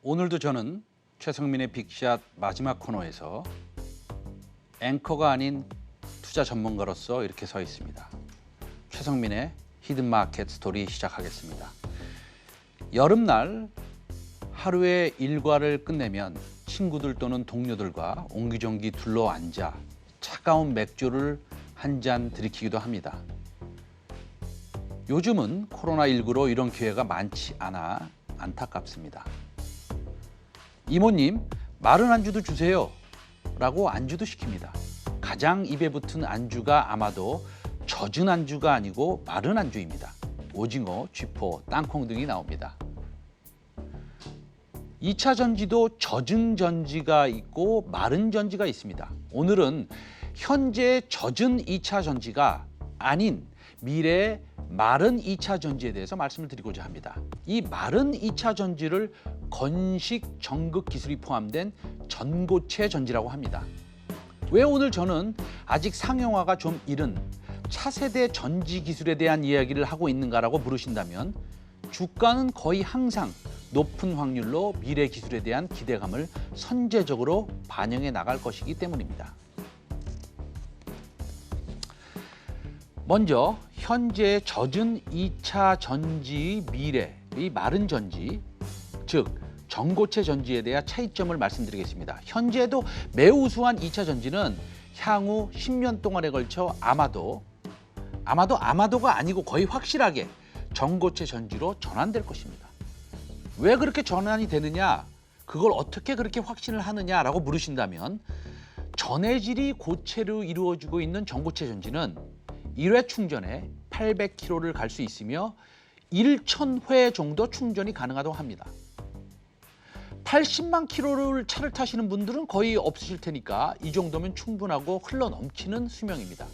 오늘도 저는 최성민의 빅샷 마지막 코너에서 앵커가 아닌 투자 전문가로서 이렇게 서 있습니다. 최성민의 히든마켓 스토리 시작하겠습니다. 여름날 하루의 일과를 끝내면 친구들 또는 동료들과 옹기종기 둘러앉아 차가운 맥주를 한 잔 들이키기도 합니다. 요즘은 코로나19로 이런 기회가 많지 않아 안타깝습니다. 이모님, 마른 안주도 주세요 라고 안주도 시킵니다. 가장 입에 붙은 안주가 아마도 젖은 안주가 아니고 마른 안주입니다. 오징어, 쥐포, 땅콩 등이 나옵니다. 2차 전지도 젖은 전지가 있고 마른 전지가 있습니다. 오늘은 현재 젖은 2차 전지가 아닌 미래의 마른 2차 전지에 대해서 말씀을 드리고자 합니다. 이 마른 2차 전지를 건식 전극 기술이 포함된 전고체 전지라고 합니다. 왜 오늘 저는 아직 상용화가 좀 이른 차세대 전지 기술에 대한 이야기를 하고 있는가라고 물으신다면 주가는 거의 항상 높은 확률로 미래 기술에 대한 기대감을 선제적으로 반영해 나갈 것이기 때문입니다. 먼저 현재 젖은 2차 전지의 미래, 이 마른 전지, 즉 전고체 전지에 대한 차이점을 말씀드리겠습니다. 현재도 매우 우수한 2차 전지는 향후 10년 동안에 걸쳐 아마도가 아니고 거의 확실하게 전고체 전지로 전환될 것입니다. 왜 그렇게 전환이 되느냐, 그걸 어떻게 그렇게 확신을 하느냐라고 물으신다면 전해질이 고체로 이루어지고 있는 전고체 전지는 1회 충전에 800km를 갈 수 있으며 1,000회 정도 충전이 가능하다고 합니다. 80만 킬로를 차를 타시는 분들은 거의 없으실 테니까 이 정도면 충분하고 흘러넘치는 수명입니다.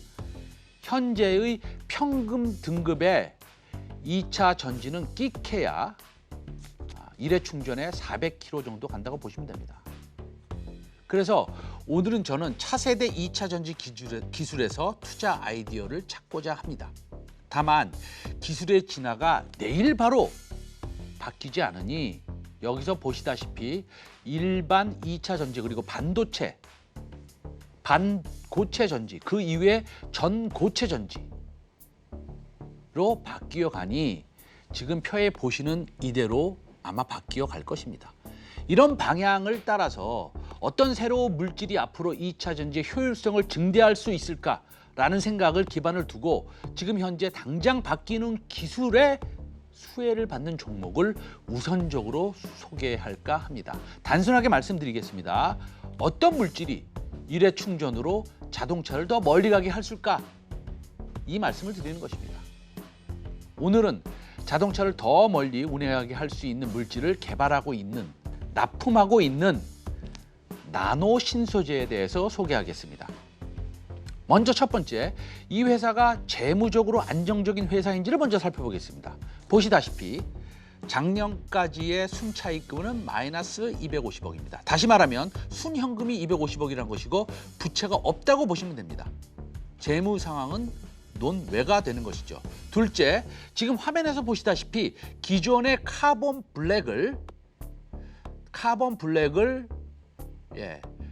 현재의 평균 등급의 2차 전지는 끼케야 1회 충전에 400km 정도 간다고 보시면 됩니다. 그래서 오늘은 저는 차세대 2차 전지 기술에서 투자 아이디어를 찾고자 합니다. 다만 기술의 진화가 내일 바로 바뀌지 않으니 여기서 보시다시피 일반 2차 전지 그리고 반고체 전지 그 이후에 전고체 전지로 바뀌어 가니 지금 표에 보시는 이대로 아마 바뀌어 갈 것입니다. 이런 방향을 따라서 어떤 새로운 물질이 앞으로 2차 전지의 효율성을 증대할 수 있을까라는 생각을 기반을 두고 지금 현재 당장 바뀌는 기술의 수혜를 받는 종목을 우선적으로 소개할까 합니다. 단순하게 말씀드리겠습니다. 어떤 물질이 1회 충전으로 자동차를 더 멀리 가게 할 수 있을까? 이 말씀을 드리는 것입니다. 오늘은 자동차를 더 멀리 운행하게 할 수 있는 물질을 개발하고 있는, 납품하고 있는 나노 신소재에 대해서 소개하겠습니다. 먼저 첫 번째, 이 회사가 재무적으로 안정적인 회사인지를 먼저 살펴보겠습니다. 보시다시피 작년까지의 순차익금은 마이너스 250억입니다. 다시 말하면 순현금이 250억이라는 것이고 부채가 없다고 보시면 됩니다. 재무 상황은 논외가 되는 것이죠. 둘째, 지금 화면에서 보시다시피 기존의 카본 블랙을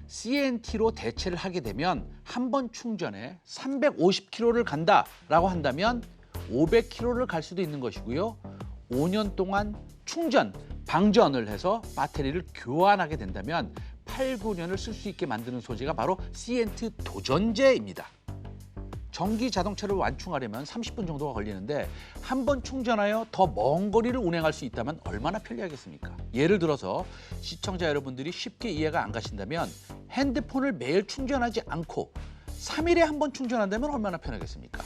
CNT로 대체를 하게 되면 한 번 충전에 350km를 간다라고 한다면 500km를 갈 수도 있는 것이고요. 5년 동안 방전을 해서 배터리를 교환하게 된다면 8, 9년을 쓸 수 있게 만드는 소재가 바로 CNT 도전제입니다. 전기 자동차를 완충하려면 30분 정도가 걸리는데 한 번 충전하여 더 먼 거리를 운행할 수 있다면 얼마나 편리하겠습니까? 예를 들어서 시청자 여러분들이 쉽게 이해가 안 가신다면 핸드폰을 매일 충전하지 않고 3일에 한 번 충전한다면 얼마나 편하겠습니까?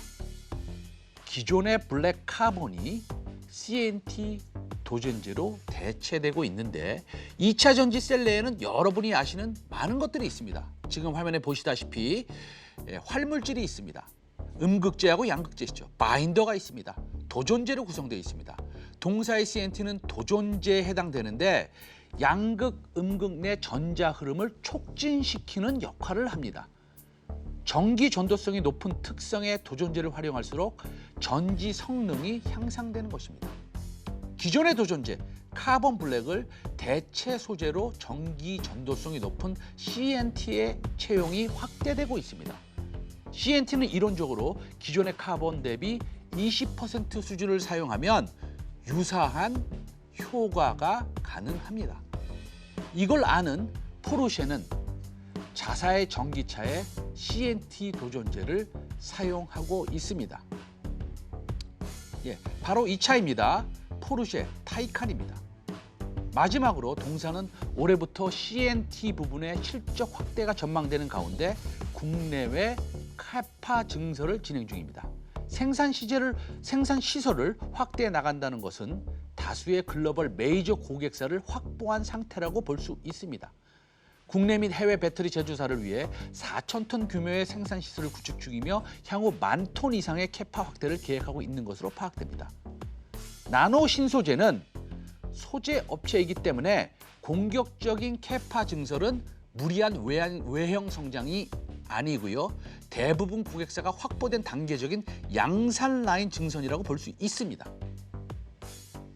기존의 블랙 카본이 CNT 도전제로 대체되고 있는데 2차 전지 셀 내에는 여러분이 아시는 많은 것들이 있습니다. 지금 화면에 보시다시피 활물질이 있습니다. 음극재하고 양극재시죠. 바인더가 있습니다. 도전제로 구성되어 있습니다. 동사의 CNT는 도전제에 해당되는데 양극, 음극 내 전자 흐름을 촉진시키는 역할을 합니다. 전기 전도성이 높은 특성의 도전제를 활용할수록 전지 성능이 향상되는 것입니다. 기존의 도전제, 카본 블랙을 대체 소재로 전기 전도성이 높은 CNT의 채용이 확대되고 있습니다. CNT는 이론적으로 기존의 카본 대비 20% 수준을 사용하면 유사한 효과가 가능합니다. 이걸 아는 포르쉐는 자사의 전기차에 CNT 도전제를 사용하고 있습니다. 바로 이 차입니다. 포르쉐 타이칸입니다. 마지막으로 동사는 올해부터 CNT 부분의 실적 확대가 전망되는 가운데 국내외 캐파 증설을 진행 중입니다. 생산 시설을 확대해 나간다는 것은 다수의 글로벌 메이저 고객사를 확보한 상태라고 볼 수 있습니다. 국내 및 해외 배터리 제조사를 위해 4,000톤 규모의 생산 시설을 구축 중이며 향후 10,000톤 이상의 캐파 확대를 계획하고 있는 것으로 파악됩니다. 나노 신소재는 소재 업체이기 때문에 공격적인 캐파 증설은 무리한 외형 성장이 아니고요. 대부분 고객사가 확보된 단계적인 양산 라인 증선이라고 볼 수 있습니다.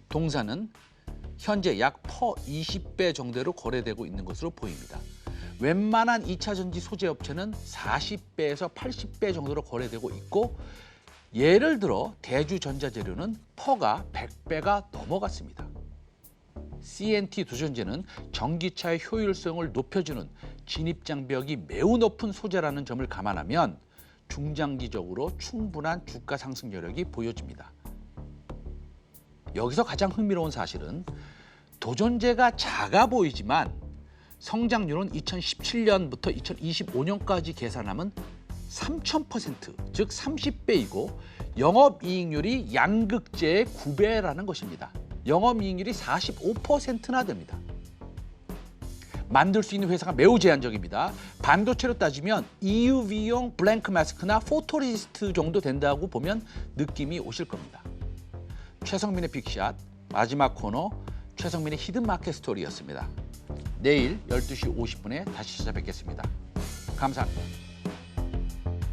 동사는 현재 약 퍼 20배 정도로 거래되고 있는 것으로 보입니다. 웬만한 2차 전지 소재 업체는 40배에서 80배 정도로 거래되고 있고 예를 들어 대주전자재료는 퍼가 100배가 넘어갔습니다. CNT 도전제는 전기차의 효율성을 높여주는 진입장벽이 매우 높은 소재라는 점을 감안하면 중장기적으로 충분한 주가 상승 여력이 보여집니다. 여기서 가장 흥미로운 사실은 도전제가 작아 보이지만 성장률은 2017년부터 2025년까지 계산하면 3000%, 즉 30배이고 영업이익률이 양극재의 9배라는 것입니다. 영업이익률이 45%나 됩니다. 만들 수 있는 회사가 매우 제한적입니다. 반도체로 따지면 EUV용 블랭크 마스크나 포토레지스트 정도 된다고 보면 느낌이 오실 겁니다. 최성민의 빅샷, 마지막 코너 최성민의 히든마켓 스토리였습니다. 내일 12시 50분에 다시 찾아뵙겠습니다. 감사합니다.